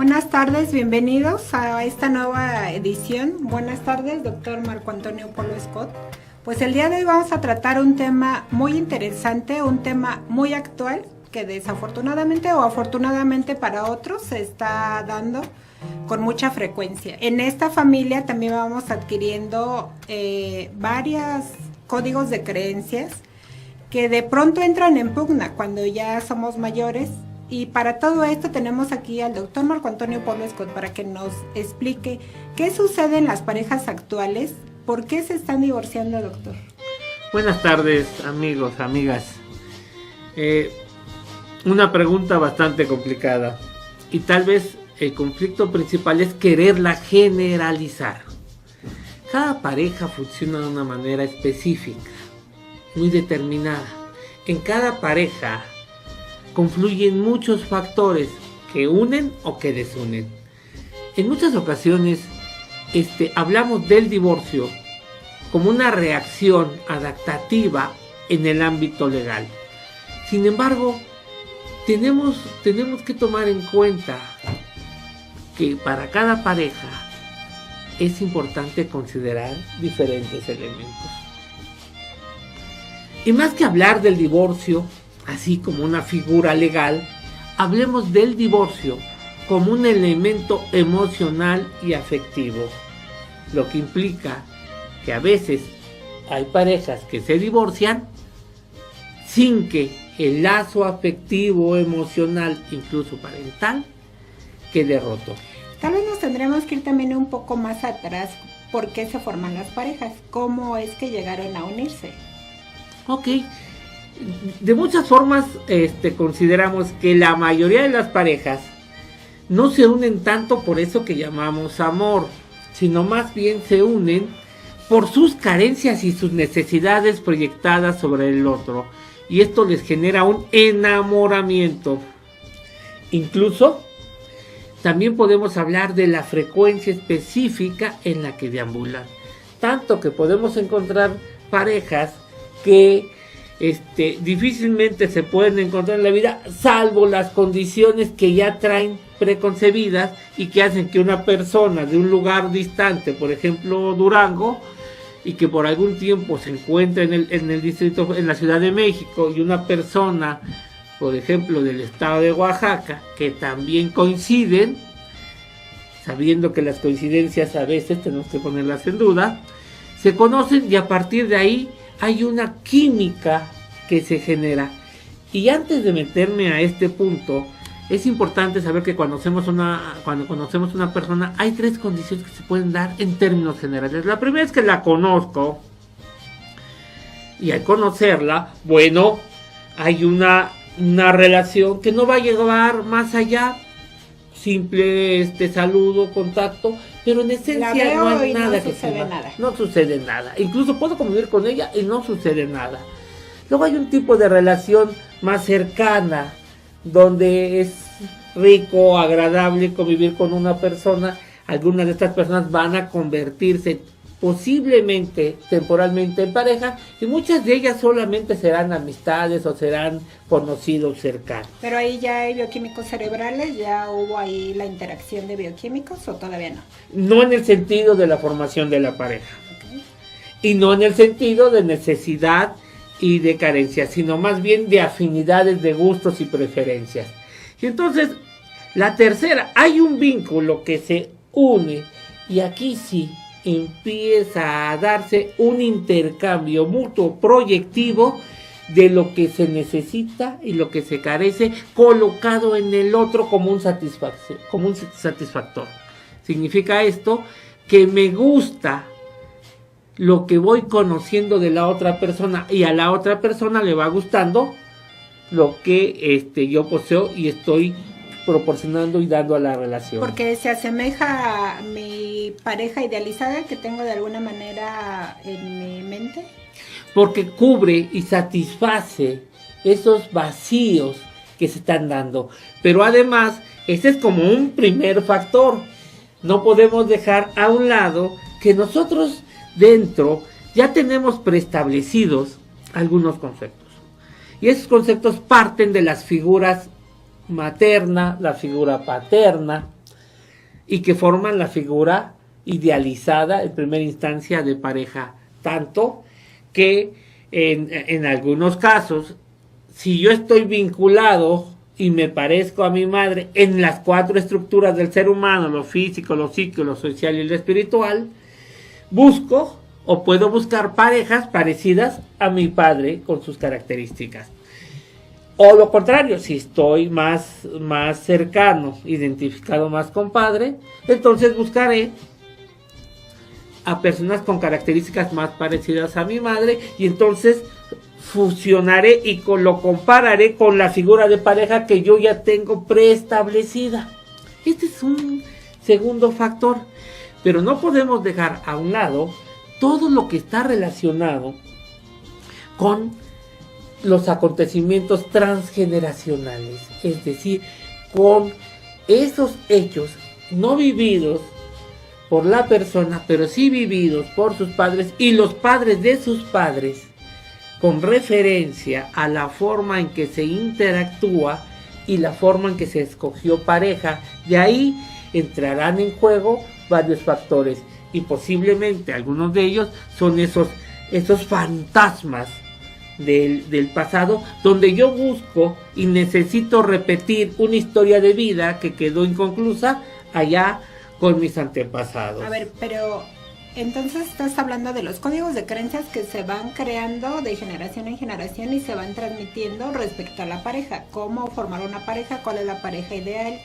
Buenas tardes, bienvenidos a esta nueva edición. Buenas tardes, doctor Marco Antonio Polo Scott. Pues el día de hoy vamos a tratar un tema muy interesante, un tema muy actual que desafortunadamente o afortunadamente para otros se está dando con mucha frecuencia. En esta familia también vamos adquiriendo varios códigos de creencias que de pronto entran en pugna cuando ya somos mayores. Y para todo esto tenemos aquí al doctor Marco Antonio Polo Scott para que nos explique qué sucede en las parejas actuales, por qué se están divorciando, doctor. Buenas tardes, amigos, amigas. Una pregunta bastante complicada y tal vez el conflicto principal es quererla generalizar. Cada pareja funciona de una manera específica, muy determinada. En cada pareja confluyen muchos factores que unen o que desunen. En muchas ocasiones hablamos del divorcio como una reacción adaptativa en el ámbito legal. Sin embargo, tenemos que tomar en cuenta que para cada pareja es importante considerar diferentes elementos. Y más que hablar del divorcio así como una figura legal, hablemos del divorcio como un elemento emocional y afectivo, lo que implica que a veces hay parejas que se divorcian sin que el lazo afectivo, emocional, incluso parental, quede roto. Tal vez nos tendremos que ir también un poco más atrás. ¿Por qué se forman las parejas? ¿Cómo es que llegaron a unirse? Ok. De muchas formas consideramos que la mayoría de las parejas no se unen tanto por eso que llamamos amor, sino más bien se unen por sus carencias y sus necesidades proyectadas sobre el otro, y esto les genera un enamoramiento. Incluso también podemos hablar de la frecuencia específica en la que deambulan, tanto que podemos encontrar parejas que difícilmente se pueden encontrar en la vida, salvo las condiciones que ya traen preconcebidas y que hacen que una persona de un lugar distante, por ejemplo Durango, y que por algún tiempo se encuentra en el distrito, en la Ciudad de México, y una persona, por ejemplo, del estado de Oaxaca, que también coinciden, sabiendo que las coincidencias a veces tenemos que ponerlas en duda, se conocen y a partir de ahí hay una química que se genera. Y antes de meterme a este punto, es importante saber que cuando conocemos una persona, hay tres condiciones que se pueden dar en términos generales. La primera es que la conozco, y al conocerla, bueno, hay una relación que no va a llevar más allá, simple saludo, contacto, pero en esencia no hay nada que sucede. No sucede nada. Incluso puedo convivir con ella y no sucede nada. Luego hay un tipo de relación más cercana, donde es rico, agradable convivir con una persona. Algunas de estas personas van a convertirse posiblemente temporalmente en pareja, y muchas de ellas solamente serán amistades o serán conocidos cercanos. Pero ahí ya hay bioquímicos cerebrales, ya hubo ahí la interacción de bioquímicos, o todavía no. No en el sentido de la formación de la pareja, okay, y no en el sentido de necesidad y de carencia, sino más bien de afinidades, de gustos y preferencias. Y entonces, la tercera, hay un vínculo que se une, y aquí sí empieza a darse un intercambio mutuo proyectivo de lo que se necesita y lo que se carece, colocado en el otro como un satisfactor. Significa esto que me gusta lo que voy conociendo de la otra persona, y a la otra persona le va gustando lo que yo poseo y estoy proporcionando y dando a la relación. Porque se asemeja a mi pareja idealizada que tengo de alguna manera en mi mente. Porque cubre y satisface esos vacíos que se están dando. Pero además, este es como un primer factor. No podemos dejar a un lado que nosotros dentro ya tenemos preestablecidos algunos conceptos. Y esos conceptos parten de las figuras materna, la figura paterna, y que forman la figura idealizada en primera instancia de pareja, tanto que en algunos casos, si yo estoy vinculado y me parezco a mi madre en las 4 estructuras del ser humano, lo físico, lo psíquico, lo social y lo espiritual, busco o puedo buscar parejas parecidas a mi padre con sus características. O lo contrario, si estoy más cercano, identificado más con padre, entonces buscaré a personas con características más parecidas a mi madre y entonces fusionaré y lo compararé con la figura de pareja que yo ya tengo preestablecida. Este es un segundo factor, pero no podemos dejar a un lado todo lo que está relacionado con los acontecimientos transgeneracionales, es decir, con esos hechos no vividos por la persona, pero sí vividos por sus padres y los padres de sus padres, con referencia a la forma en que se interactúa y la forma en que se escogió pareja. De ahí entrarán en juego varios factores y posiblemente algunos de ellos son esos fantasmas del pasado, donde yo busco y necesito repetir una historia de vida que quedó inconclusa allá con mis antepasados. A ver, pero entonces estás hablando de los códigos de creencias que se van creando de generación en generación y se van transmitiendo respecto a la pareja. ¿Cómo formar una pareja? ¿Cuál es la pareja ideal?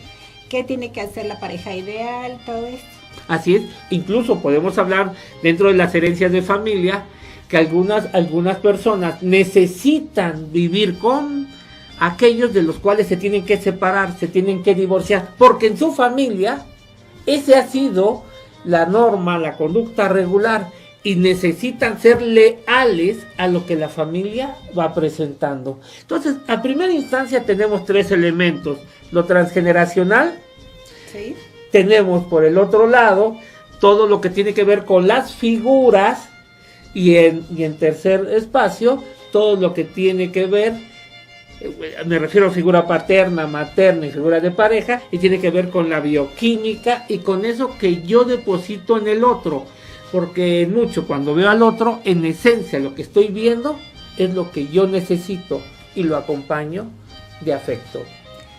¿Qué tiene que hacer la pareja ideal? Todo esto. Así es, incluso podemos hablar dentro de las herencias de familia que algunas personas necesitan vivir con aquellos de los cuales se tienen que separar, se tienen que divorciar, porque en su familia ese ha sido la norma, la conducta regular, y necesitan ser leales a lo que la familia va presentando. Entonces, a primera instancia tenemos 3 elementos: lo transgeneracional, ¿sí? Tenemos por el otro lado todo lo que tiene que ver con las figuras, y en tercer espacio todo lo que tiene que ver, me refiero a figura paterna, materna y figura de pareja, y tiene que ver con la bioquímica y con eso que yo deposito en el otro, porque mucho cuando veo al otro, en esencia lo que estoy viendo es lo que yo necesito y lo acompaño de afecto,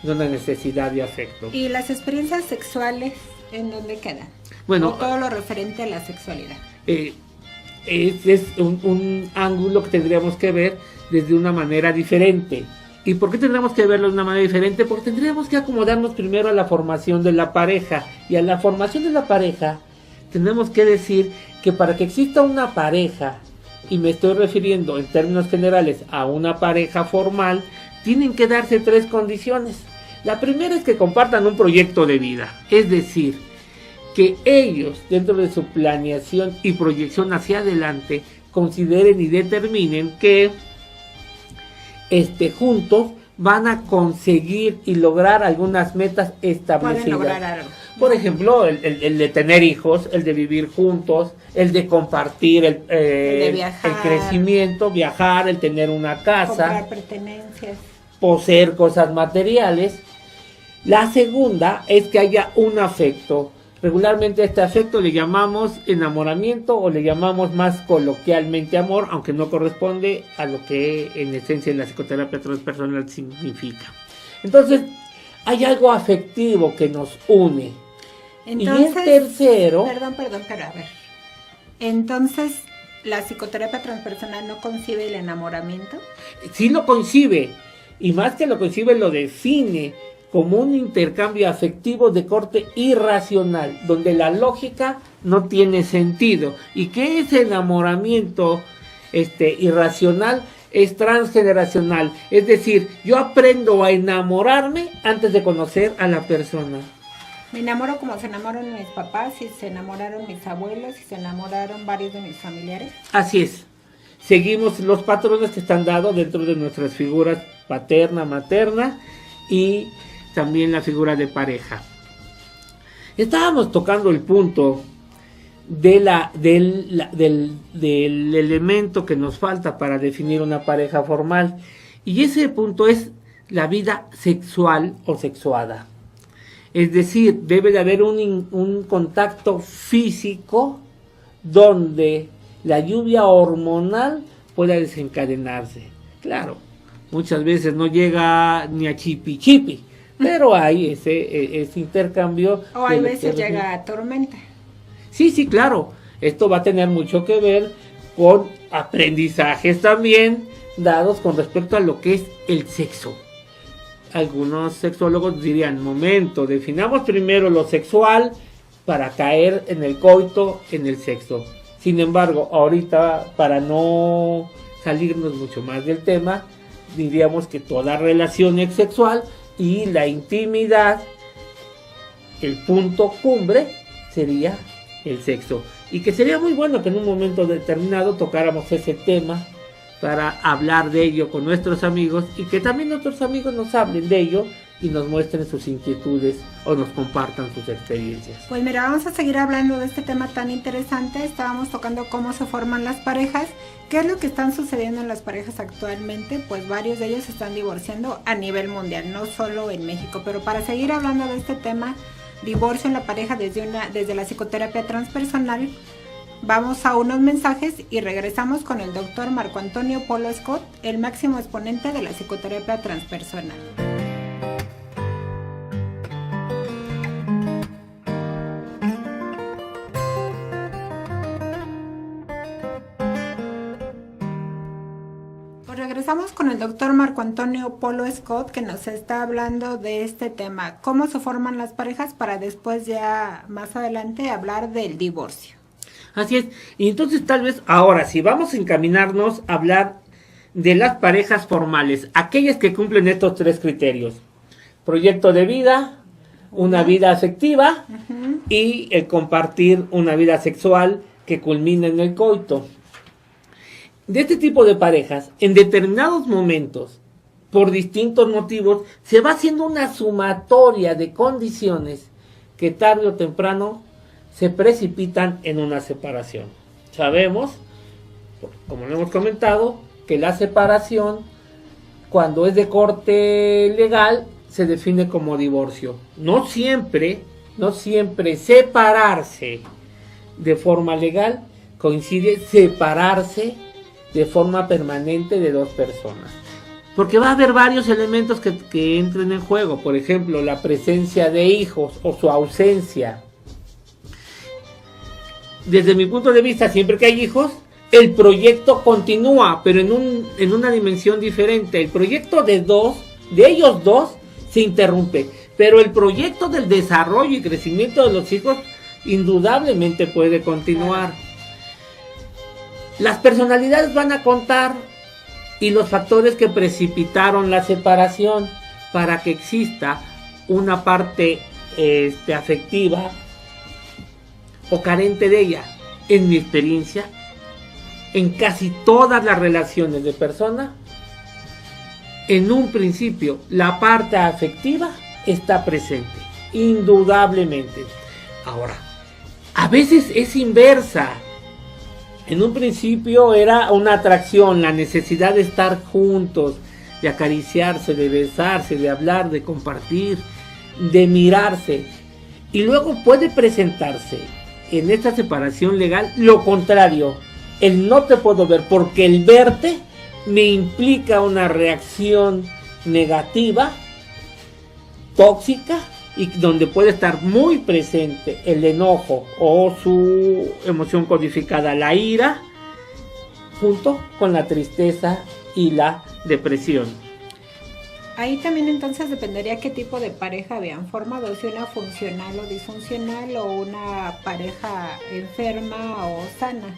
de una necesidad de afecto. ¿Y las experiencias sexuales en dónde quedan? Bueno, o todo lo referente a la sexualidad. Es un ángulo que tendríamos que ver desde una manera diferente. ¿Y por qué tendríamos que verlo de una manera diferente? Porque tendríamos que acomodarnos primero a la formación de la pareja. Y a la formación de la pareja tenemos que decir que para que exista una pareja, y me estoy refiriendo en términos generales a una pareja formal, tienen que darse 3 condiciones. La primera es que compartan un proyecto de vida, es decir, que ellos dentro de su planeación y proyección hacia adelante consideren y determinen que juntos van a conseguir y lograr algunas metas establecidas. Pueden lograr algo. Por ejemplo, el de tener hijos, el de vivir juntos, el de compartir el de viajar, el crecimiento, viajar, el tener una casa, comprar pertenencias, poseer cosas materiales. La segunda es que haya un afecto. Regularmente a este afecto le llamamos enamoramiento o le llamamos más coloquialmente amor, aunque no corresponde a lo que en esencia en la psicoterapia transpersonal significa. Entonces, hay algo afectivo que nos une. Entonces, y el tercero... Perdón, pero a ver. Entonces, ¿la psicoterapia transpersonal no concibe el enamoramiento? Sí lo concibe, y más que lo concibe, lo define como un intercambio afectivo de corte irracional, donde la lógica no tiene sentido, y que ese enamoramiento irracional es transgeneracional, es decir, yo aprendo a enamorarme antes de conocer a la persona. Me enamoro como se enamoran mis papás, y se enamoraron mis abuelos, y se enamoraron varios de mis familiares. Así es, seguimos los patrones que están dados dentro de nuestras figuras paterna, materna y también la figura de pareja. Estábamos tocando el punto del elemento que nos falta para definir una pareja formal, y ese punto es la vida sexual o sexuada. Es decir, debe de haber un contacto físico donde la lluvia hormonal pueda desencadenarse. Claro, muchas veces no llega ni a chipi, pero hay ese intercambio. O hay veces llega a tormenta. Sí, claro. Esto va a tener mucho que ver con aprendizajes también dados con respecto a lo que es el sexo. Algunos sexólogos dirían, momento, definamos primero lo sexual para caer en el coito, en el sexo. Sin embargo, ahorita, para no salirnos mucho más del tema, diríamos que toda relación es sexual y la intimidad, el punto cumbre, sería el sexo. Y que sería muy bueno que en un momento determinado tocáramos ese tema para hablar de ello con nuestros amigos y que también nuestros amigos nos hablen de ello y nos muestren sus inquietudes o nos compartan sus experiencias. Pues mira, vamos a seguir hablando de este tema tan interesante. Estábamos tocando cómo se forman las parejas, qué es lo que están sucediendo en las parejas actualmente. Pues varios de ellos se están divorciando a nivel mundial, no solo en México. Pero para seguir hablando de este tema, divorcio en la pareja desde la psicoterapia transpersonal, vamos a unos mensajes y regresamos con el doctor Marco Antonio Polo Scott, el máximo exponente de la psicoterapia transpersonal. Regresamos con el doctor Marco Antonio Polo Scott, que nos está hablando de este tema, cómo se forman las parejas, para después ya más adelante hablar del divorcio. Así es, y entonces tal vez ahora sí vamos a encaminarnos a hablar de las parejas formales, aquellas que cumplen estos tres criterios: proyecto de vida, una vida afectiva y el compartir una vida sexual que culmina en el coito. De este tipo de parejas, en determinados momentos, por distintos motivos, se va haciendo una sumatoria de condiciones que tarde o temprano se precipitan en una separación. Sabemos, como lo hemos comentado, que la separación, cuando es de corte legal, se define como divorcio. No siempre separarse de forma legal coincide separarse de forma permanente de dos personas, porque va a haber varios elementos que entren en juego. Por ejemplo, la presencia de hijos o su ausencia. Desde mi punto de vista, siempre que hay hijos, el proyecto continúa, pero en una dimensión diferente. El proyecto de ellos dos se interrumpe, pero el proyecto del desarrollo y crecimiento de los hijos indudablemente puede continuar. Las personalidades van a contar y los factores que precipitaron la separación para que exista una parte afectiva o carente de ella. En mi experiencia, en casi todas las relaciones de persona, en un principio la parte afectiva está presente, indudablemente. Ahora, a veces es inversa. En un principio era una atracción, la necesidad de estar juntos, de acariciarse, de besarse, de hablar, de compartir, de mirarse. Y luego puede presentarse en esta separación legal lo contrario, el no te puedo ver, porque el verte me implica una reacción negativa, tóxica, y donde puede estar muy presente el enojo o su emoción codificada, la ira, junto con la tristeza y la depresión. Ahí también entonces dependería qué tipo de pareja habían formado, si una funcional o disfuncional, o una pareja enferma o sana.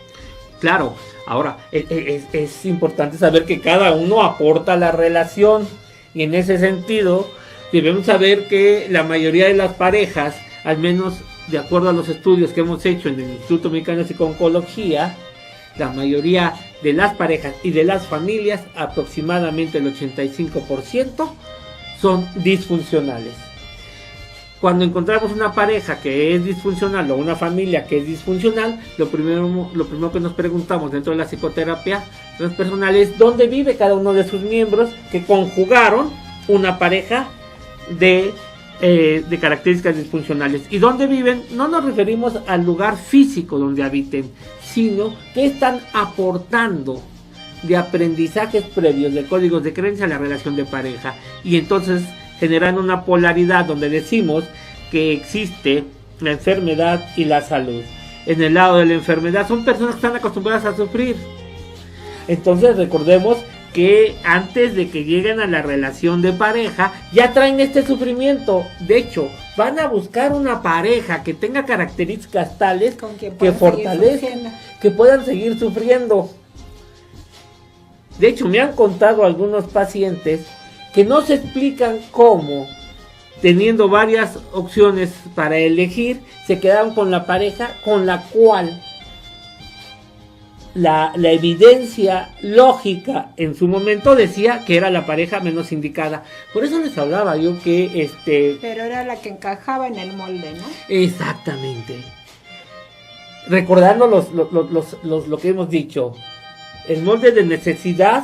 Claro, ahora es importante saber que cada uno aporta a la relación, y en ese sentido debemos saber que la mayoría de las parejas, al menos de acuerdo a los estudios que hemos hecho en el Instituto Mexicano de Psico-Oncología, la mayoría de las parejas y de las familias, aproximadamente el 85%, son disfuncionales. Cuando encontramos una pareja que es disfuncional o una familia que es disfuncional, lo primero que nos preguntamos dentro de la psicoterapia transpersonal es dónde vive cada uno de sus miembros que conjugaron una pareja de de características disfuncionales. ¿Y dónde viven? No nos referimos al lugar físico donde habiten, sino que están aportando de aprendizajes previos, de códigos de creencia a la relación de pareja. Y entonces generan una polaridad donde decimos que existe la enfermedad y la salud. En el lado de la enfermedad son personas que están acostumbradas a sufrir. Entonces recordemos que antes de que lleguen a la relación de pareja ya traen este sufrimiento. De hecho, van a buscar una pareja que tenga características tales que fortalezcan, que puedan seguir sufriendo. De hecho, me han contado algunos pacientes que no se explican cómo, teniendo varias opciones para elegir, se quedaron con la pareja con la cual la evidencia lógica en su momento decía que era la pareja menos indicada. Por eso les hablaba yo que pero era la que encajaba en el molde, ¿no? Exactamente. Recordando lo que hemos dicho, el molde de necesidad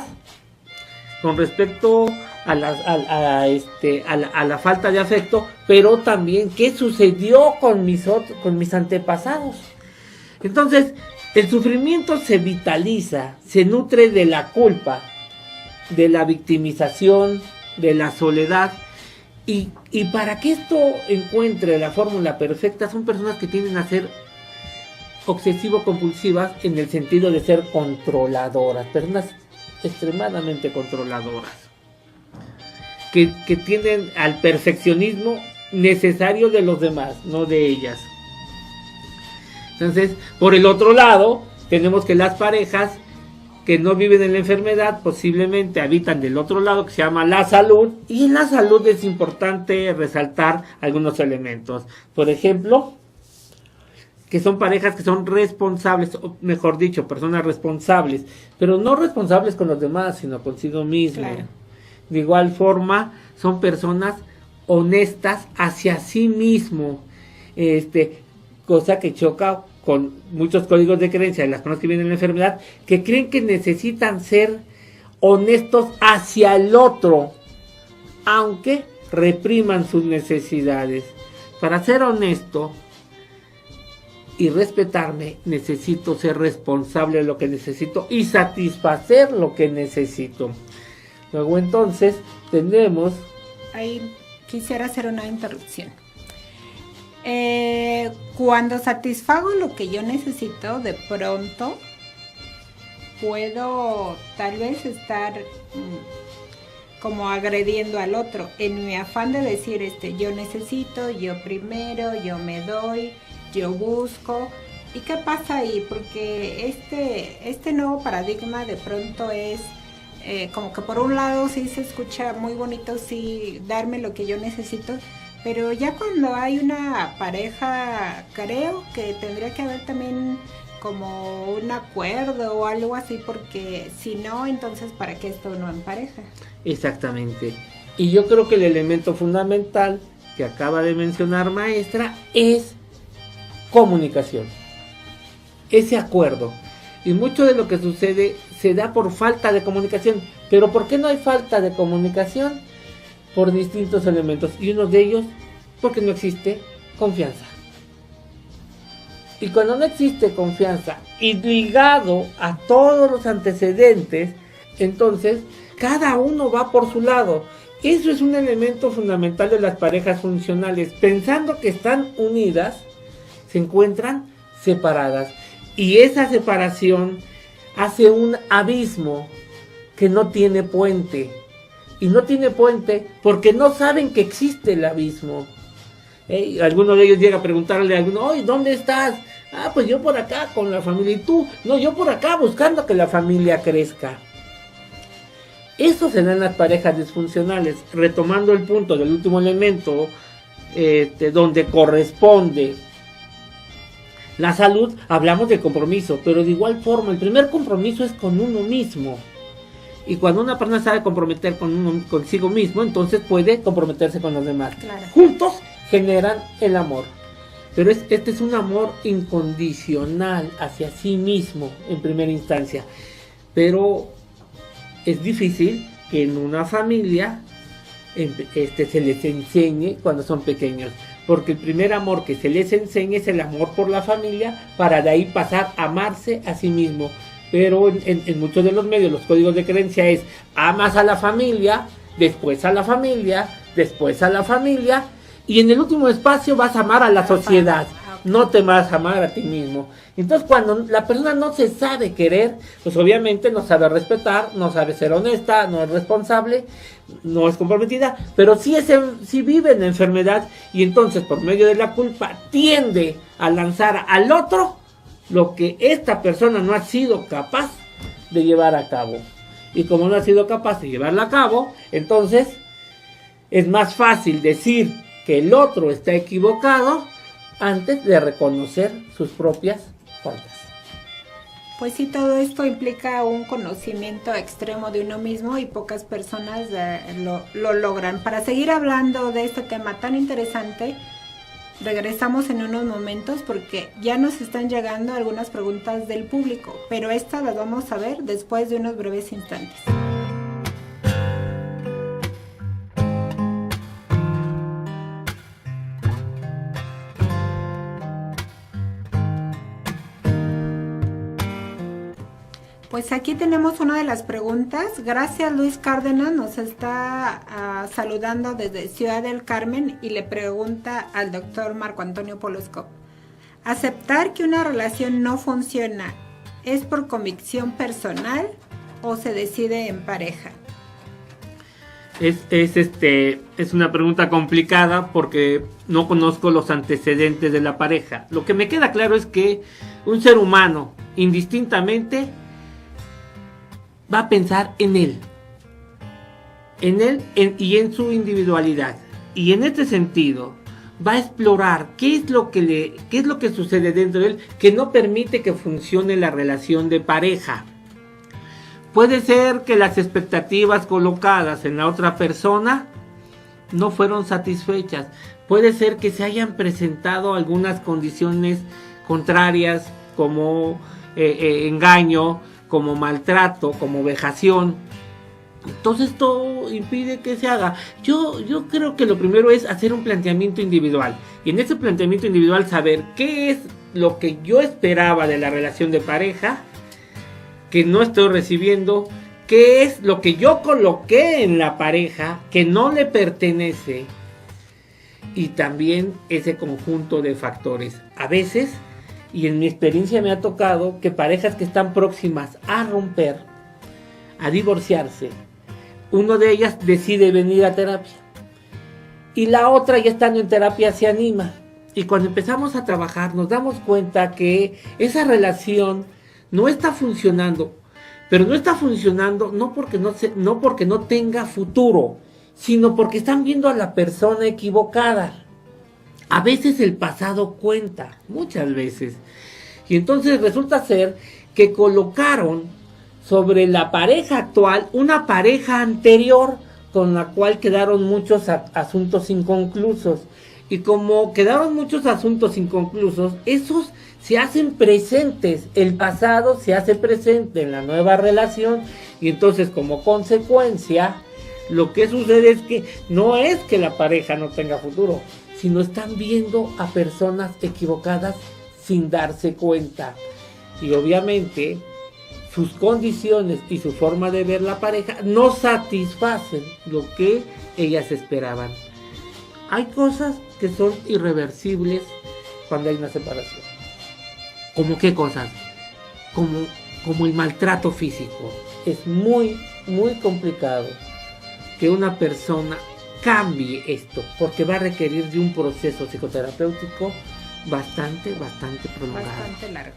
con respecto a la falta de afecto, pero también qué sucedió con mis antepasados. Entonces, el sufrimiento se vitaliza, se nutre de la culpa, de la victimización, de la soledad. Y para que esto encuentre la fórmula perfecta, son personas que tienden a ser obsesivo-compulsivas en el sentido de ser controladoras, personas extremadamente controladoras, que tienden al perfeccionismo necesario de los demás, no de ellas. Entonces, por el otro lado, tenemos que las parejas que no viven en la enfermedad posiblemente habitan del otro lado, que se llama la salud, y en la salud es importante resaltar algunos elementos. Por ejemplo, que son parejas que son responsables, o mejor dicho, personas responsables, pero no responsables con los demás, sino consigo mismo. Claro. De igual forma, son personas honestas hacia sí mismo, cosa que choca con muchos códigos de creencia de las personas que viven en la enfermedad, que creen que necesitan ser honestos hacia el otro, aunque repriman sus necesidades. Para ser honesto y respetarme, necesito ser responsable de lo que necesito y satisfacer lo que necesito. Luego entonces tenemos... Ahí quisiera hacer una interrupción. Cuando satisfago lo que yo necesito, de pronto puedo tal vez estar como agrediendo al otro en mi afán de decir yo necesito, yo primero, yo me doy, yo busco. ¿Y qué pasa ahí? Porque este nuevo paradigma de pronto es como que por un lado sí se escucha muy bonito, sí, darme lo que yo necesito, pero ya cuando hay una pareja, creo que tendría que haber también como un acuerdo o algo así, porque si no, entonces ¿para qué esto no en pareja? Exactamente. Y yo creo que el elemento fundamental que acaba de mencionar maestra es comunicación, ese acuerdo. Y mucho de lo que sucede se da por falta de comunicación. ¿Pero por qué no hay falta de comunicación? Por distintos elementos, y uno de ellos porque no existe confianza. Y cuando no existe confianza y ligado a todos los antecedentes, entonces cada uno va por su lado. Eso es un elemento fundamental de las parejas funcionales. Pensando que están unidas, se encuentran separadas, y esa separación hace un abismo que no tiene puente. Y no tiene puente porque no saben que existe el abismo. Alguno de ellos llega a preguntarle a alguno: oye, ¿dónde estás? Ah, pues yo por acá con la familia. ¿Y tú? No, yo por acá buscando que la familia crezca. Eso se da en las parejas disfuncionales. Retomando el punto del último elemento, donde corresponde la salud, hablamos de compromiso, pero de igual forma el primer compromiso es con uno mismo. Y cuando una persona sabe comprometer consigo mismo, entonces puede comprometerse con los demás. Claro. Juntos generan el amor. Pero este es un amor incondicional hacia sí mismo en primera instancia. Pero es difícil que en una familia se les enseñe cuando son pequeños, porque el primer amor que se les enseña es el amor por la familia, para de ahí pasar a amarse a sí mismo. Pero en muchos de los medios, los códigos de creencia es: amas a la familia, después a la familia, después a la familia, y en el último espacio vas a amar a la sociedad. No te vas a amar a ti mismo. Entonces, cuando la persona no se sabe querer, pues obviamente no sabe respetar, no sabe ser honesta, no es responsable, no es comprometida, pero sí vive en enfermedad, y entonces por medio de la culpa tiende a lanzar al otro lo que esta persona no ha sido capaz de llevar a cabo. Y como no ha sido capaz de llevarla a cabo, entonces es más fácil decir que el otro está equivocado antes de reconocer sus propias faltas. Pues sí, todo esto implica un conocimiento extremo de uno mismo y pocas personas lo logran. Para seguir hablando de este tema tan interesante, regresamos en unos momentos porque ya nos están llegando algunas preguntas del público, pero estas las vamos a ver después de unos breves instantes. Pues aquí tenemos una de las preguntas. Gracias, Luis Cárdenas nos está saludando desde Ciudad del Carmen y le pregunta al doctor Marco Antonio Polo Scott: ¿aceptar que una relación no funciona es por convicción personal o se decide en pareja? Es una pregunta complicada porque no conozco los antecedentes de la pareja. Lo que me queda claro es que un ser humano, indistintamente, va a pensar en él y en su individualidad, y en este sentido va a explorar qué es lo que sucede dentro de él que no permite que funcione la relación de pareja. Puede ser que las expectativas colocadas en la otra persona no fueron satisfechas. Puede ser que se hayan presentado algunas condiciones contrarias, como engaño, como maltrato, como vejación. Entonces esto impide que se haga. Yo creo que lo primero es hacer un planteamiento individual, y en ese planteamiento individual saber qué es lo que yo esperaba de la relación de pareja que no estoy recibiendo, qué es lo que yo coloqué en la pareja que no le pertenece, y también ese conjunto de factores. A veces, y en mi experiencia me ha tocado, que parejas que están próximas a romper, a divorciarse, uno de ellas decide venir a terapia y la otra, ya estando en terapia, se anima, y cuando empezamos a trabajar nos damos cuenta que esa relación no está funcionando, pero no está funcionando no porque no tenga futuro, sino porque están viendo a la persona equivocada. A veces el pasado cuenta, muchas veces. Y entonces resulta ser que colocaron sobre la pareja actual una pareja anterior con la cual quedaron muchos asuntos inconclusos. Y como quedaron muchos asuntos inconclusos, esos se hacen presentes. El pasado se hace presente en la nueva relación, y entonces como consecuencia lo que sucede es que no es que la pareja no tenga futuro, sino están viendo a personas equivocadas sin darse cuenta. Y obviamente sus condiciones y su forma de ver la pareja no satisfacen lo que ellas esperaban. Hay cosas que son irreversibles cuando hay una separación. ¿Cómo qué cosas? Como el maltrato físico. Es muy, muy complicado que una persona cambie esto, porque va a requerir de un proceso psicoterapéutico bastante prolongado. Bastante largo.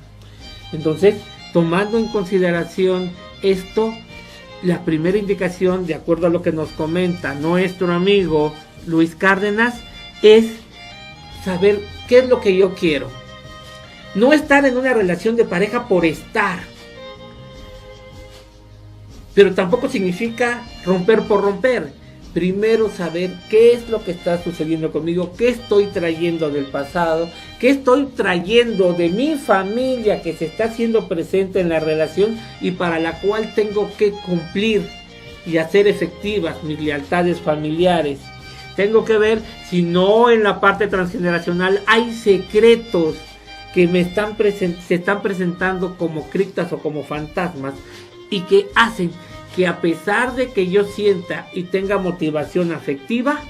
Entonces, tomando en consideración esto, la primera indicación, de acuerdo a lo que nos comenta nuestro amigo Luis Cárdenas, es saber qué es lo que yo quiero. No estar en una relación de pareja por estar, pero tampoco significa romper por romper. Primero saber qué es lo que está sucediendo conmigo, qué estoy trayendo del pasado, qué estoy trayendo de mi familia que se está haciendo presente en la relación y para la cual tengo que cumplir y hacer efectivas mis lealtades familiares. Tengo que ver si no en la parte transgeneracional hay secretos que se están presentando como criptas o como fantasmas y que hacen que a pesar de que yo sienta y tenga motivación afectiva,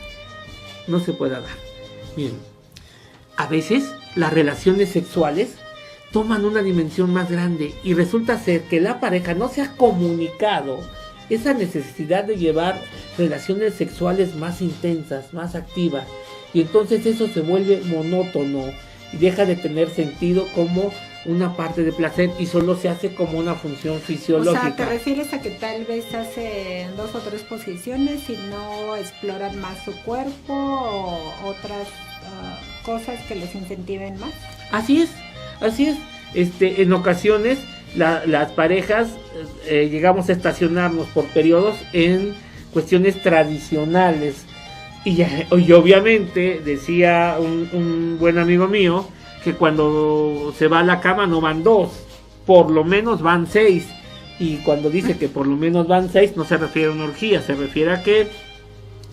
no se pueda dar. Miren, a veces las relaciones sexuales toman una dimensión más grande y resulta ser que la pareja no se ha comunicado esa necesidad de llevar relaciones sexuales más intensas, más activas, y entonces eso se vuelve monótono y deja de tener sentido como una parte de placer y solo se hace como una función fisiológica. O sea, ¿te refieres a que tal vez hacen 2 o 3 posiciones y no exploran más su cuerpo o otras cosas que les incentiven más? Así es. En ocasiones las parejas llegamos a estacionarnos por periodos en cuestiones tradicionales y obviamente decía un buen amigo mío que cuando se va a la cama no van 2, por lo menos van 6, y cuando dice que por lo menos van 6 no se refiere a una orgía, se refiere a que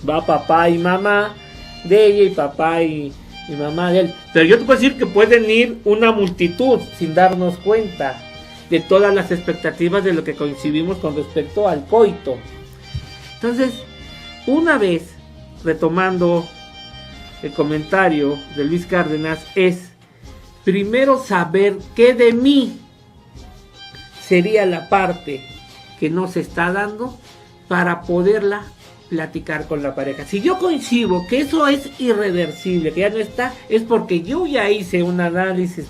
va papá y mamá de ella y papá y mamá de él. Pero yo te puedo decir que pueden ir una multitud sin darnos cuenta de todas las expectativas de lo que concibimos con respecto al coito. Entonces, una vez retomando el comentario de Luis Cárdenas, es primero saber qué de mí sería la parte que no se está dando para poderla platicar con la pareja. Si yo coincido que eso es irreversible, que ya no está, es porque yo ya hice un análisis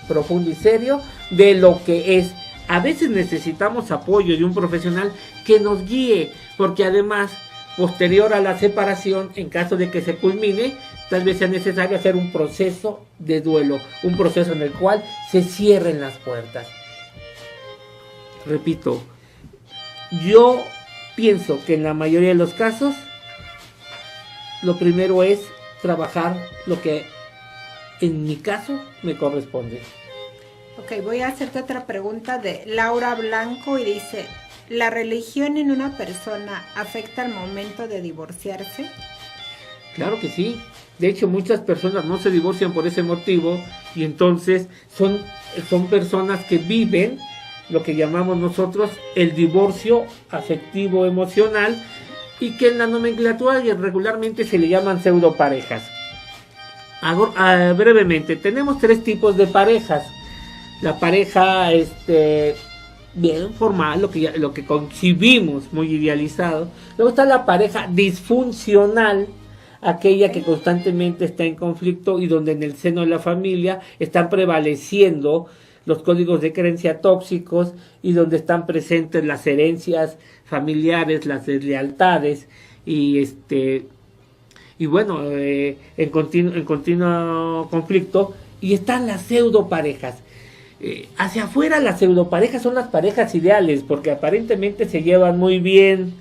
profundo y serio de lo que es. A veces necesitamos apoyo de un profesional que nos guíe, porque además, posterior a la separación, en caso de que se culmine, tal vez sea necesario hacer un proceso de duelo, un proceso en el cual se cierren las puertas. Repito, yo pienso que en la mayoría de los casos, lo primero es trabajar lo que en mi caso me corresponde. Ok, voy a hacerte otra pregunta de Laura Blanco y dice, ¿la religión en una persona afecta al momento de divorciarse? Claro que sí. De hecho, muchas personas no se divorcian por ese motivo y entonces son personas que viven lo que llamamos nosotros el divorcio afectivo emocional y que en la nomenclatura regularmente se le llaman pseudoparejas. Brevemente, tenemos 3 tipos de parejas. La pareja bien formal, lo que concibimos muy idealizado. Luego está la pareja disfuncional, aquella que constantemente está en conflicto y donde en el seno de la familia están prevaleciendo los códigos de creencia tóxicos y donde están presentes las herencias familiares, las deslealtades y bueno, en continuo conflicto. Y están las pseudoparejas. Hacia afuera las pseudoparejas son las parejas ideales porque aparentemente se llevan muy bien,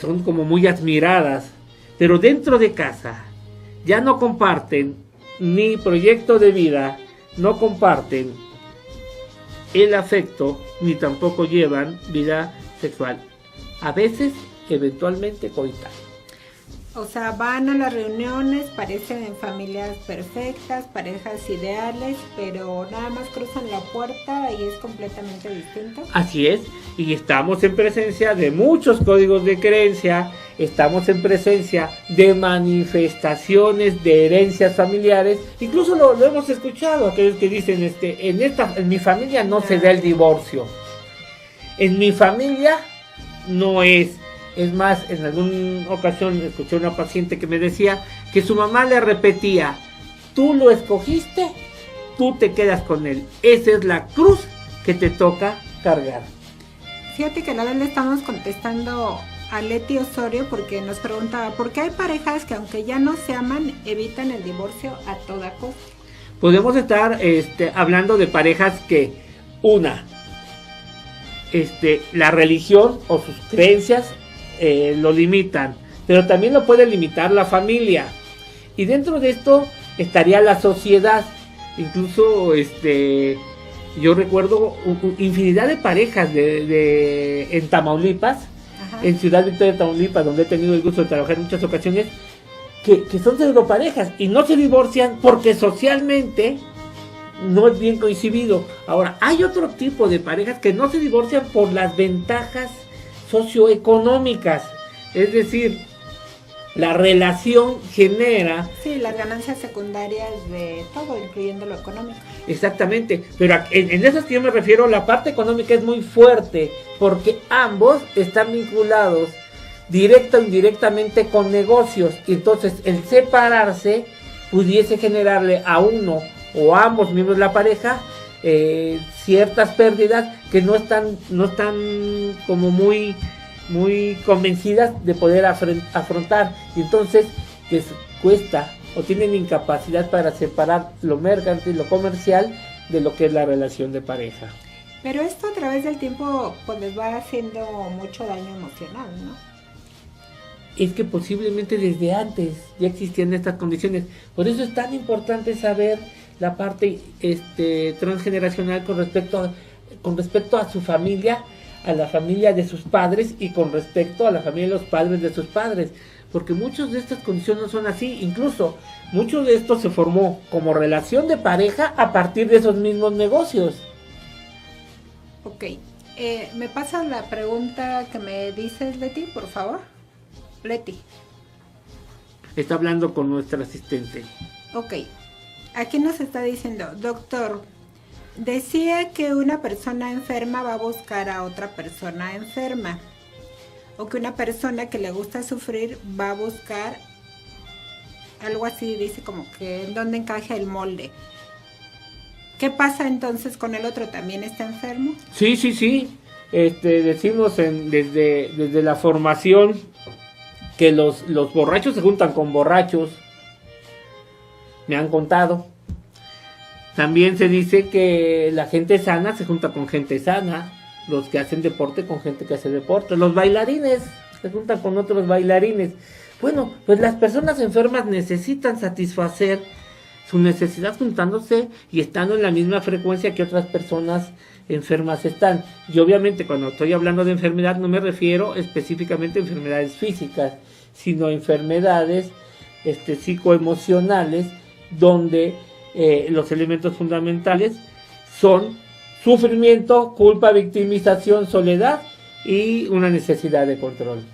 son como muy admiradas, pero dentro de casa ya no comparten ni proyecto de vida, no comparten el afecto ni tampoco llevan vida sexual, a veces eventualmente coital. O sea, van a las reuniones, parecen familias perfectas, parejas ideales, pero nada más cruzan la puerta y es completamente distinto. Así es, y estamos en presencia de muchos códigos de creencia, estamos en presencia de manifestaciones de herencias familiares, incluso lo hemos escuchado, aquellos que dicen, en mi familia no se da el divorcio, en mi familia no es. Es más, en alguna ocasión escuché a una paciente que me decía que su mamá le repetía, tú lo escogiste, tú te quedas con él. Esa es la cruz que te toca cargar. Fíjate que a la vez le estamos contestando a Leti Osorio porque nos preguntaba, ¿por qué hay parejas que aunque ya no se aman, evitan el divorcio a toda costa? Podemos estar hablando de parejas que, la religión o sus creencias lo limitan, pero también lo puede limitar la familia, y dentro de esto estaría la sociedad, incluso Yo recuerdo infinidad de parejas en Tamaulipas, Ajá. en Ciudad Victoria, Tamaulipas, donde he tenido el gusto de trabajar en muchas ocasiones, que son pseudoparejas y no se divorcian porque socialmente no es bien coincidido. Ahora, hay otro tipo de parejas que no se divorcian por las ventajas socioeconómicas, es decir, la relación genera... Sí, las ganancias secundarias de todo, incluyendo lo económico. Exactamente, pero en esas que yo me refiero, la parte económica es muy fuerte, porque ambos están vinculados directa o indirectamente con negocios, y entonces el separarse pudiese generarle a uno o a ambos miembros de la pareja ciertas pérdidas que no están como muy convencidas de poder afrontar, y entonces les cuesta o tienen incapacidad para separar lo mercantil, lo comercial, de lo que es la relación de pareja. Pero esto a través del tiempo pues les va haciendo mucho daño emocional, ¿no? Es que posiblemente desde antes ya existían estas condiciones. Por eso es tan importante saber la parte transgeneracional con respecto a su familia, a la familia de sus padres, y con respecto a la familia de los padres de sus padres, porque muchas de estas condiciones no son así. Incluso mucho de esto se formó como relación de pareja a partir de esos mismos negocios. Ok, ¿me pasas la pregunta que me dices, Leti, por favor? Leti. Está hablando con nuestra asistente. Ok, aquí nos está diciendo, doctor, decía que una persona enferma va a buscar a otra persona enferma, o que una persona que le gusta sufrir va a buscar algo así, dice como que en dónde encaja el molde. ¿Qué pasa entonces con el otro? ¿También está enfermo? Sí. Decimos desde la formación que los borrachos se juntan con borrachos. Me han contado. También se dice que la gente sana se junta con gente sana. Los que hacen deporte con gente que hace deporte. Los bailarines se juntan con otros bailarines. Bueno, pues las personas enfermas necesitan satisfacer su necesidad juntándose y estando en la misma frecuencia que otras personas enfermas están. Y obviamente cuando estoy hablando de enfermedad no me refiero específicamente a enfermedades físicas, sino a enfermedades psicoemocionales, donde los elementos fundamentales son sufrimiento, culpa, victimización, soledad y una necesidad de control.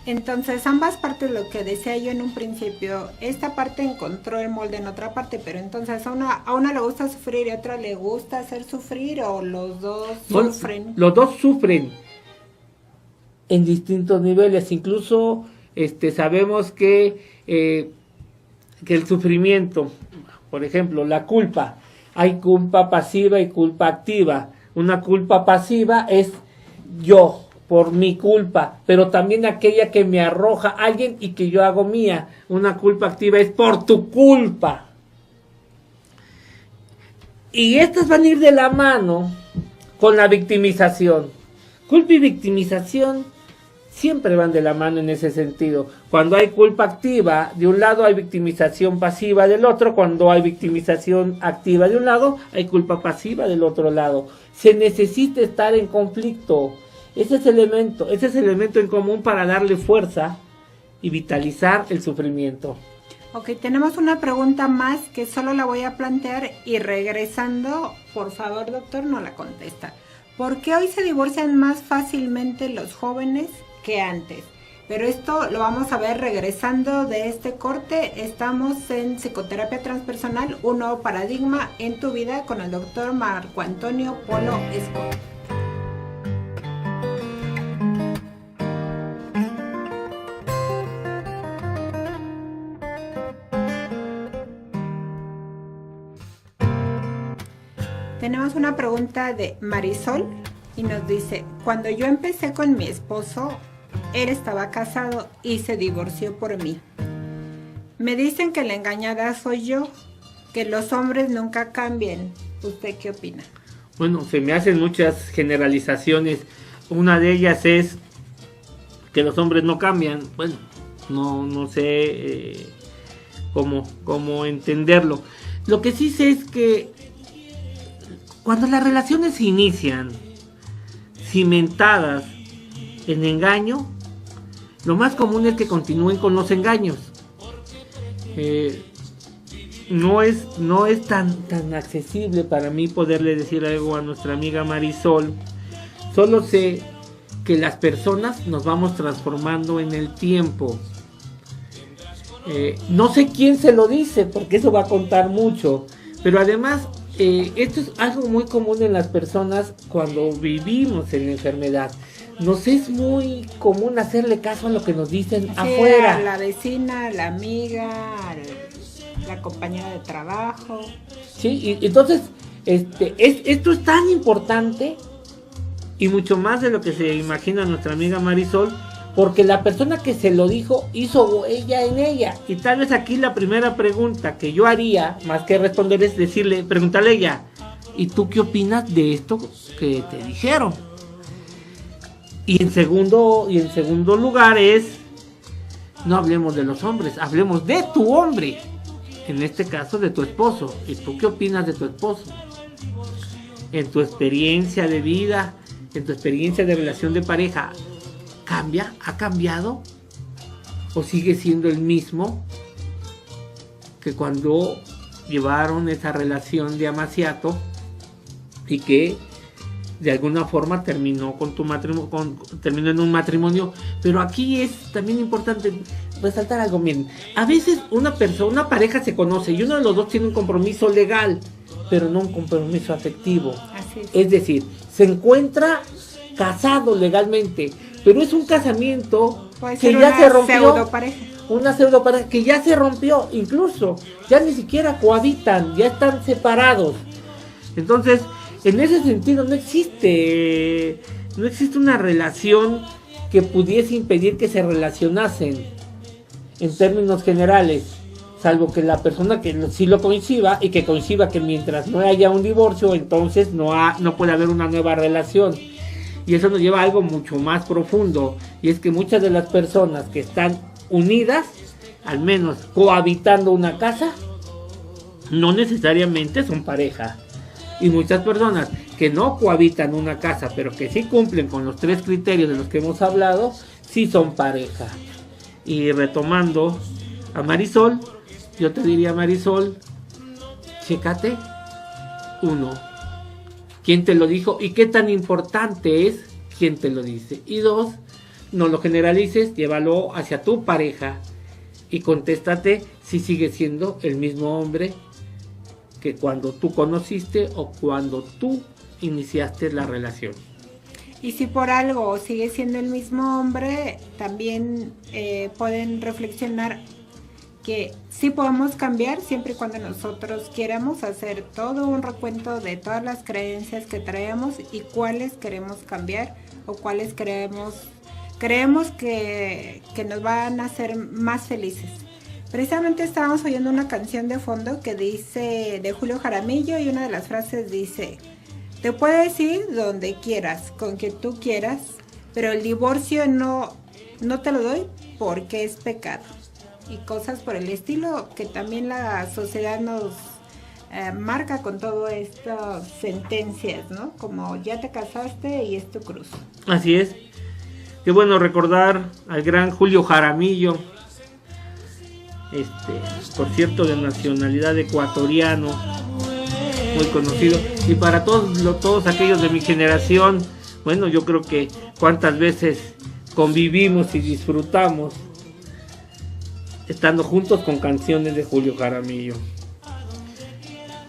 Entonces, ambas partes, lo que decía yo en un principio, esta parte encontró el molde en otra parte, pero entonces a una le gusta sufrir y a otra le gusta hacer sufrir, o los dos sufren. Los dos sufren en distintos niveles. Incluso sabemos que el sufrimiento, por ejemplo, la culpa, hay culpa pasiva y culpa activa. Una culpa pasiva es yo, por mi culpa, pero también aquella que me arroja alguien y que yo hago mía. Una culpa activa es por tu culpa. Y estas van a ir de la mano con la victimización. Culpa y victimización siempre van de la mano en ese sentido. Cuando hay culpa activa de un lado, hay victimización pasiva del otro. Cuando hay victimización activa de un lado, hay culpa pasiva del otro lado. Se necesita estar en conflicto. Ese es elemento en común para darle fuerza y vitalizar el sufrimiento. Ok, tenemos una pregunta más que solo la voy a plantear y regresando, por favor, doctor, no la contesta. ¿Por qué hoy se divorcian más fácilmente los jóvenes que antes? Pero esto lo vamos a ver regresando de este corte. Estamos en Psicoterapia Transpersonal, un nuevo paradigma en tu vida, con el doctor Marco Antonio Polo Scott. Tenemos una pregunta de Marisol y nos dice, cuando yo empecé con mi esposo, él estaba casado y se divorció por mí. Me dicen que la engañada soy yo, que los hombres nunca cambian. ¿Usted qué opina? Bueno, se me hacen muchas generalizaciones. Una de ellas es que los hombres no cambian. Bueno, no sé cómo entenderlo. Lo que sí sé es que Cuando las relaciones se inician cimentadas en engaño, lo más común es que continúen con los engaños. No es tan accesible para mí poderle decir algo a nuestra amiga Marisol. Solo sé que las personas nos vamos transformando en el tiempo. No sé quién se lo dice, porque eso va a contar mucho. Pero además, esto es algo muy común en las personas cuando vivimos en la enfermedad. Nos es muy común hacerle caso a lo que nos dicen afuera. A la vecina, a la amiga, la compañera de trabajo. Sí, y entonces esto es tan importante y mucho más de lo que se imagina nuestra amiga Marisol, porque la persona que se lo dijo hizo ella en ella. Y tal vez aquí la primera pregunta que yo haría, más que responder, es preguntarle a ella, ¿y tú qué opinas de esto que te dijeron? Y en segundo lugar no hablemos de los hombres, hablemos de tu hombre. En este caso de tu esposo. ¿Y tú qué opinas de tu esposo? En tu experiencia de vida, en tu experiencia de relación de pareja, ¿cambia? ¿Ha cambiado? ¿O sigue siendo el mismo que cuando llevaron esa relación de amaciato y que de alguna forma terminó terminó en un matrimonio? Pero aquí es también importante resaltar algo. Bien, a veces una pareja se conoce y uno de los dos tiene un compromiso legal, pero no un compromiso afectivo. Así es. Es decir, se encuentra casado legalmente, pero es un casamiento que ya se rompió. Una pseudopareja que ya se rompió, incluso ya ni siquiera cohabitan, ya están separados. Entonces, en ese sentido no existe una relación que pudiese impedir que se relacionasen en términos generales, salvo que la persona que sí lo coincida y que coincida que mientras no haya un divorcio, entonces no puede haber una nueva relación. Y eso nos lleva a algo mucho más profundo, y es que muchas de las personas que están unidas, al menos cohabitando una casa, no necesariamente son pareja. Y muchas personas que no cohabitan una casa, pero que sí cumplen con los 3 criterios de los que hemos hablado, sí son pareja. Y retomando a Marisol, yo te diría, Marisol, chécate, 1, quién te lo dijo y qué tan importante es quién te lo dice. Y 2, no lo generalices, llévalo hacia tu pareja y contéstate si sigue siendo el mismo hombre que cuando tú conociste o cuando tú iniciaste la relación. Y si por algo sigue siendo el mismo hombre, también pueden reflexionar que sí podemos cambiar siempre y cuando nosotros queramos hacer todo un recuento de todas las creencias que traemos y cuáles queremos cambiar o cuáles creemos que nos van a hacer más felices. Precisamente estábamos oyendo una canción de fondo que dice, de Julio Jaramillo, y una de las frases dice: te puedes ir donde quieras, con quien tú quieras, pero el divorcio no te lo doy porque es pecado. Y cosas por el estilo que también la sociedad nos marca con todas estas sentencias, ¿no? Como ya te casaste y es tu cruz. Así es. Qué bueno recordar al gran Julio Jaramillo, por cierto, de nacionalidad ecuatoriano, muy conocido. Y para todos aquellos de mi generación, bueno, yo creo que cuántas veces convivimos y disfrutamos estando juntos con canciones de Julio Jaramillo.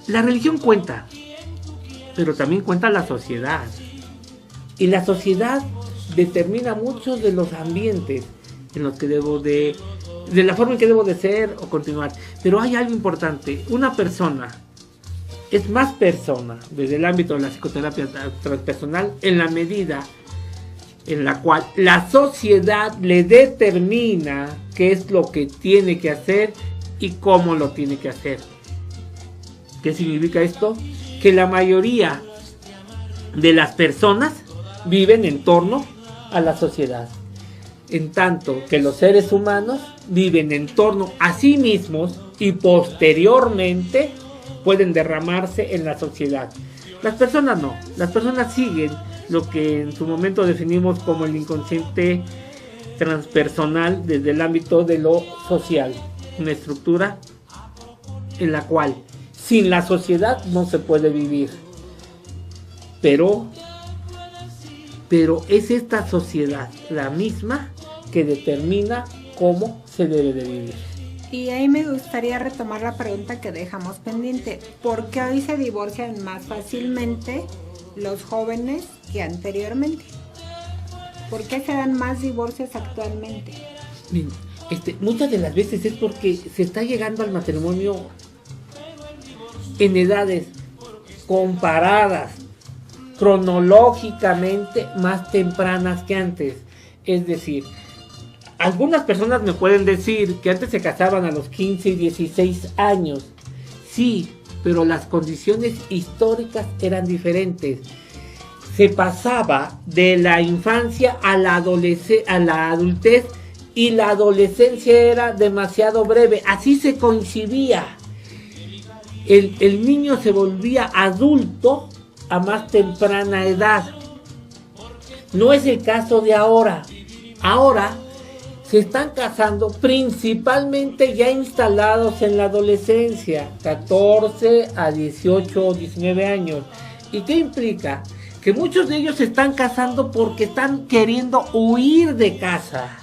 La religión cuenta, pero también cuenta la sociedad. Y la sociedad determina muchos de los ambientes en los que de la forma en que debo de ser o continuar. Pero hay algo importante. Una persona es más persona desde el ámbito de la psicoterapia transpersonal en la medida en la cual la sociedad le determina qué es lo que tiene que hacer y cómo lo tiene que hacer. ¿Qué significa esto? Que la mayoría de las personas viven en torno a la sociedad, en tanto que los seres humanos viven en torno a sí mismos y posteriormente pueden derramarse en la sociedad. Las personas no, las personas siguen lo que en su momento definimos como el inconsciente transpersonal desde el ámbito de lo social, una estructura en la cual sin la sociedad no se puede vivir, pero es esta sociedad la misma que determina cómo se debe de vivir. Y ahí me gustaría retomar la pregunta que dejamos pendiente. ¿Por qué hoy se divorcian más fácilmente los jóvenes que anteriormente? ¿Por qué se dan más divorcios actualmente? Muchas de las veces es porque se está llegando al matrimonio en edades comparadas cronológicamente más tempranas que antes. Es decir, algunas personas me pueden decir que antes se casaban a los 15 y 16 años. Sí, pero las condiciones históricas eran diferentes. Se pasaba de la infancia a la adultez y la adolescencia era demasiado breve. Así se coincidía. El niño se volvía adulto a más temprana edad. No es el caso de ahora. Ahora se están casando principalmente ya instalados en la adolescencia, 14 a 18 o 19 años. ¿Y qué implica? Que muchos de ellos se están casando porque están queriendo huir de casa,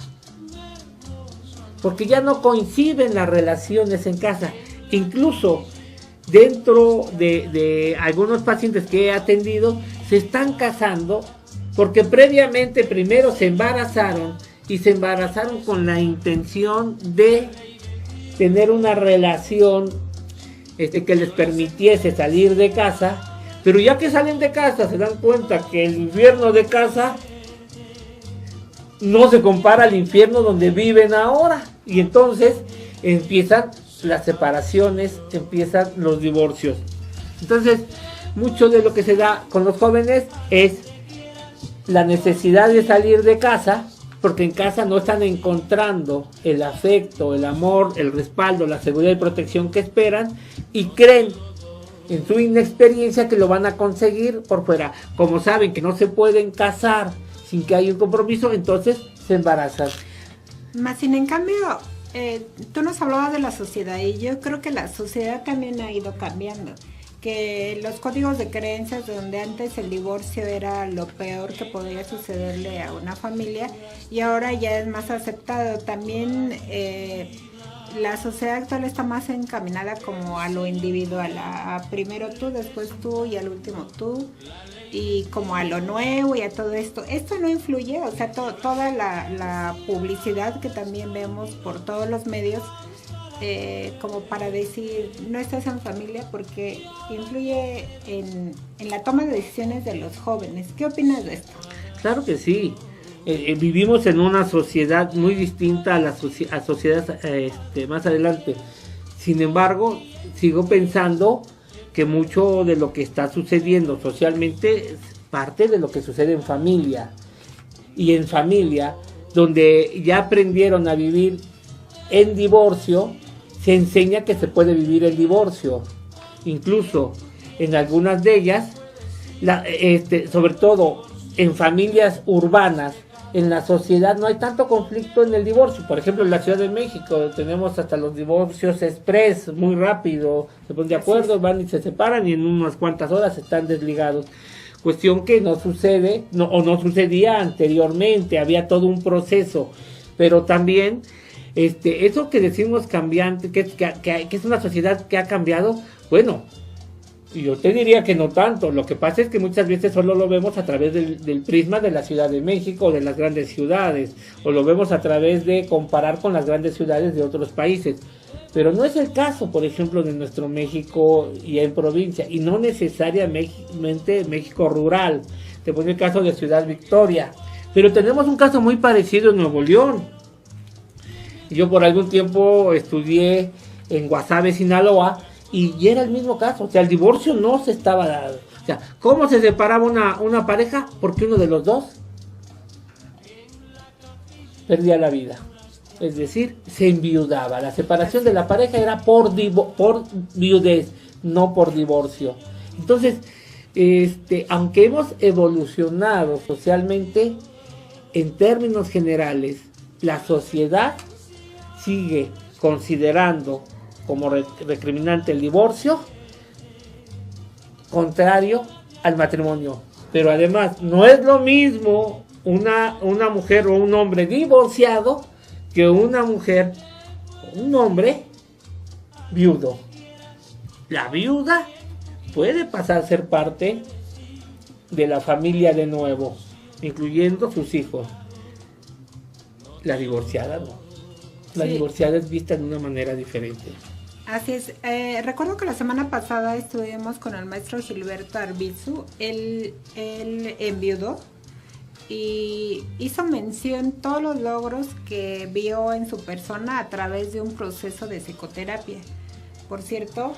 porque ya no coinciden las relaciones en casa. Incluso dentro de algunos pacientes que he atendido, se están casando porque previamente primero se embarazaron y se embarazaron con la intención de tener una relación que les permitiese salir de casa. Pero ya que salen de casa se dan cuenta que el infierno de casa no se compara al infierno donde viven ahora. Y entonces empiezan las separaciones, empiezan los divorcios. Entonces, mucho de lo que se da con los jóvenes es la necesidad de salir de casa, porque en casa no están encontrando el afecto, el amor, el respaldo, la seguridad y protección que esperan, y creen en su inexperiencia que lo van a conseguir por fuera. Como saben que no se pueden casar sin que haya un compromiso, entonces se embarazan. Más sin en cambio, tú nos hablabas de la sociedad y yo creo que la sociedad también ha ido cambiando. Que los códigos de creencias donde antes el divorcio era lo peor que podía sucederle a una familia y ahora ya es más aceptado. También la sociedad actual está más encaminada como a lo individual, a primero tú, después tú y al último tú, y como a lo nuevo y a todo esto. Esto no influye, o sea, toda la publicidad que también vemos por todos los medios, como para decir no estás en familia, porque influye en la toma de decisiones de los jóvenes. ¿Qué opinas de esto? Claro que sí. Vivimos en una sociedad muy distinta a sociedades más adelante. Sin embargo, sigo pensando que mucho de lo que está sucediendo socialmente es parte de lo que sucede en familia. Y en familia, donde ya aprendieron a vivir en divorcio, se enseña que se puede vivir el divorcio. Incluso en algunas de ellas, sobre todo en familias urbanas, en la sociedad no hay tanto conflicto en el divorcio. Por ejemplo, en la Ciudad de México tenemos hasta los divorcios express, muy rápido, se ponen de acuerdo, van y se separan y en unas cuantas horas están desligados. Cuestión que no sucede, no sucedía anteriormente, había todo un proceso. Pero también eso que decimos cambiante, que es una sociedad que ha cambiado, bueno, yo te diría que no tanto. Lo que pasa es que muchas veces solo lo vemos a través del prisma de la Ciudad de México o de las grandes ciudades, o lo vemos a través de comparar con las grandes ciudades de otros países. Pero no es el caso, por ejemplo, de nuestro México y en provincia, y no necesariamente México rural. Te pongo el caso de Ciudad Victoria, pero tenemos un caso muy parecido en Nuevo León. Yo por algún tiempo estudié en Guasave, Sinaloa, y era el mismo caso. O sea, el divorcio no se estaba dando. O sea, ¿cómo se separaba una pareja? Porque uno de los dos perdía la vida. Es decir, se enviudaba. La separación de la pareja era por viudez, no por divorcio. Entonces, aunque hemos evolucionado socialmente, en términos generales, la sociedad sigue considerando como recriminante el divorcio, contrario al matrimonio. Pero además, no es lo mismo una mujer o un hombre divorciado que una mujer o un hombre viudo. La viuda puede pasar a ser parte de la familia de nuevo, incluyendo sus hijos. La divorciada no. La divorciada es vista de una manera diferente. Así es. Recuerdo que la semana pasada estuvimos con el maestro Gilberto Arbizu. Él enviudó y hizo mención todos los logros que vio en su persona a través de un proceso de psicoterapia. Por cierto,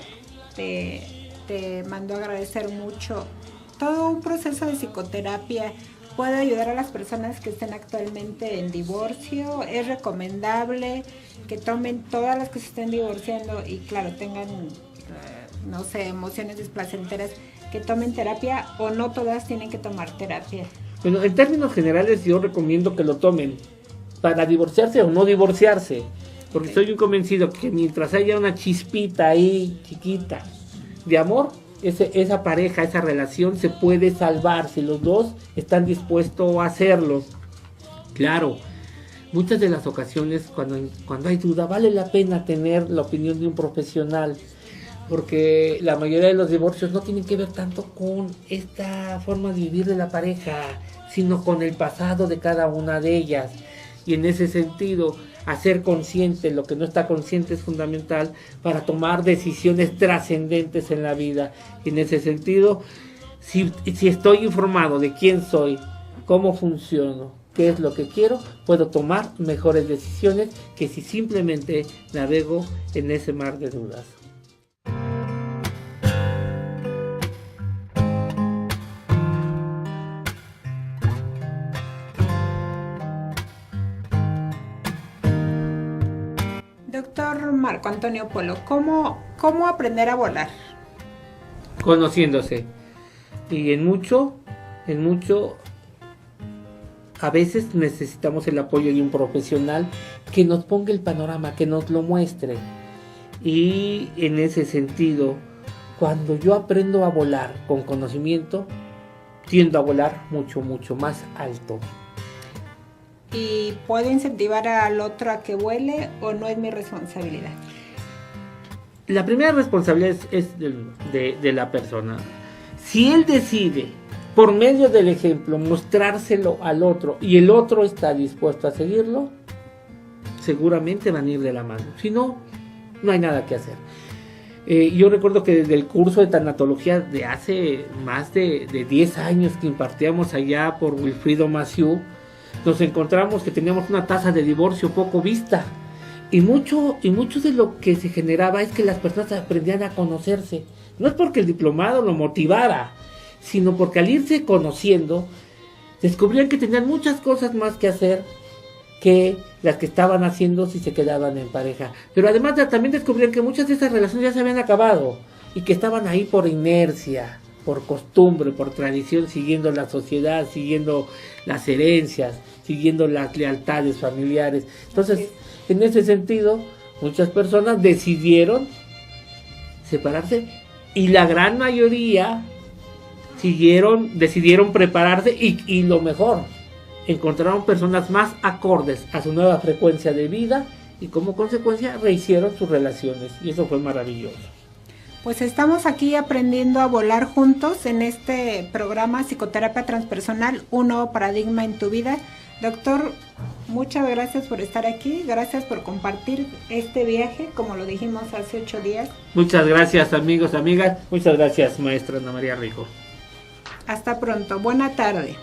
te mando a agradecer mucho. Todo un proceso de psicoterapia puede ayudar a las personas que estén actualmente en divorcio. Es recomendable que tomen todas las que se estén divorciando y claro, tengan, emociones desplacenteras, que tomen terapia, o no todas tienen que tomar terapia. Bueno, en términos generales yo recomiendo que lo tomen para divorciarse o no divorciarse, porque estoy convencido que mientras haya una chispita ahí chiquita de amor, esa pareja, esa relación se puede salvar si los dos están dispuestos a hacerlo. Claro, muchas de las ocasiones cuando hay duda vale la pena tener la opinión de un profesional, porque la mayoría de los divorcios no tienen que ver tanto con esta forma de vivir de la pareja, sino con el pasado de cada una de ellas. Y en ese sentido, hacer consciente lo que no está consciente es fundamental para tomar decisiones trascendentes en la vida. Y en ese sentido, si estoy informado de quién soy, cómo funciono, qué es lo que quiero, puedo tomar mejores decisiones que si simplemente navego en ese mar de dudas. Doctor Marco Antonio Polo, ¿cómo aprender a volar? Conociéndose. Y en mucho, a veces necesitamos el apoyo de un profesional que nos ponga el panorama, que nos lo muestre. Y en ese sentido, cuando yo aprendo a volar con conocimiento, tiendo a volar mucho más alto. ¿Y puedo incentivar al otro a que vuele o no es mi responsabilidad? La primera responsabilidad es de la persona. Si él decide, por medio del ejemplo, mostrárselo al otro y el otro está dispuesto a seguirlo, seguramente van a ir de la mano. Si no, no hay nada que hacer. Yo recuerdo que desde el curso de tanatología de hace más de 10 años que impartíamos allá por Wilfrido Maciú, nos encontramos que teníamos una tasa de divorcio poco vista. Y mucho de lo que se generaba es que las personas aprendían a conocerse. No es porque el diplomado lo motivara, sino porque al irse conociendo, descubrían que tenían muchas cosas más que hacer que las que estaban haciendo si se quedaban en pareja. Pero además también descubrían que muchas de esas relaciones ya se habían acabado y que estaban ahí por inercia, por costumbre, por tradición, siguiendo la sociedad, siguiendo las herencias, siguiendo las lealtades familiares. Entonces, en ese sentido, muchas personas decidieron separarse y la gran mayoría decidieron prepararse y lo mejor, encontraron personas más acordes a su nueva frecuencia de vida y como consecuencia rehicieron sus relaciones y eso fue maravilloso. Pues estamos aquí aprendiendo a volar juntos en este programa Psicoterapia Transpersonal, un nuevo paradigma en tu vida. Doctor, muchas gracias por estar aquí, gracias por compartir este viaje, como lo dijimos hace 8 días. Muchas gracias amigos, amigas, muchas gracias maestra Ana María Rico. Hasta pronto, buena tarde.